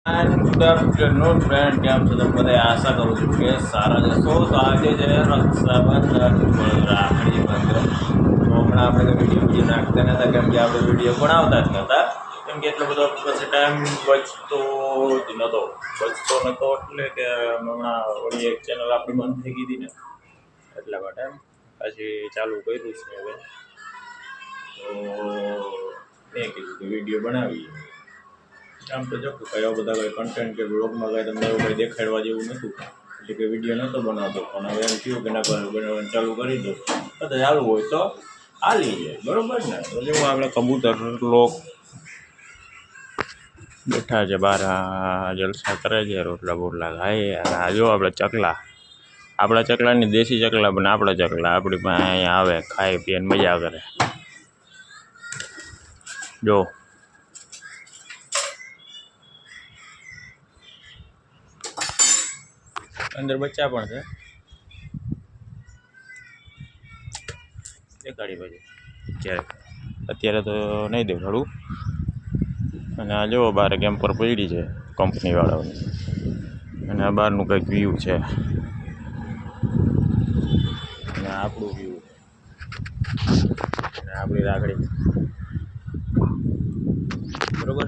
Good afternoon friend, કેમ છો તમે બધા? આશા કરું છું કે સારા જશો. તો આજે છે રક્ષાબંધન, રાખડી બંધન. તો હમણાં આપણે વિડીયો નાખતા નહોતા, કેમ કે આપણે વિડીયો બનાવતા જ નહોતા, કેમ કે એટલો બધો પછી ટાઈમ બચતો નહોતો એટલે કે હમણાં વળી એક ચેનલ આપણી બંધ થઈ ગઈ હતી ને, એટલા માટે પછી ચાલુ કર્યું છે હવે. તો મેં કીધું કે વિડીયો બનાવીએ. આમ તો જો કયા બધા કંઈ કન્ટેન્ટ કે બ્લોગમાં કંઈ તમને એવું કંઈ દેખાડવા જેવું નહોતું, એટલે કે વિડીયો નહોતો બનાવતો. પણ હવે એમ થયું કે ના બનાવવાનું ચાલુ કરી દો, તો ચાલુ હોય તો હાલી જાય, બરાબર ને? તો જેવું આપણે કબૂતર લોક બેઠા છે બહાર, જલસા કરે છે, રોટલા બોટલા ખાઈએ. અને આ જો આપણે ચકલા, આપણા ચકલાની દેશી ચકલા બને, આપણા ચકલા આપણી પાસે અહીંયા આવે, ખાઈ પીને મજા કરે. જો અંદર બચ્ચા પણ છે, દેખાડી પછી અત્યારે તો નહીં દેખાડું. અને આ જો બહાર કેમ પર પડી છે કંપનીવાળાઓની, અને આ બહારનું કંઈક વ્યૂ છે, અને આપણું વ્યૂ, અને આપણી રાખડી, બરોબર.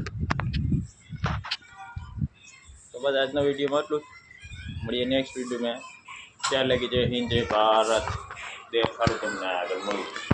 તો બસ આજના વિડીયોમાં એટલું જ. મળીએ નેક્સ્ટ વિડીયોમાં. ત્યાર લગી જય હિન્દ, જય ભારત. દેખાડું તમને આગળ મળ્યું.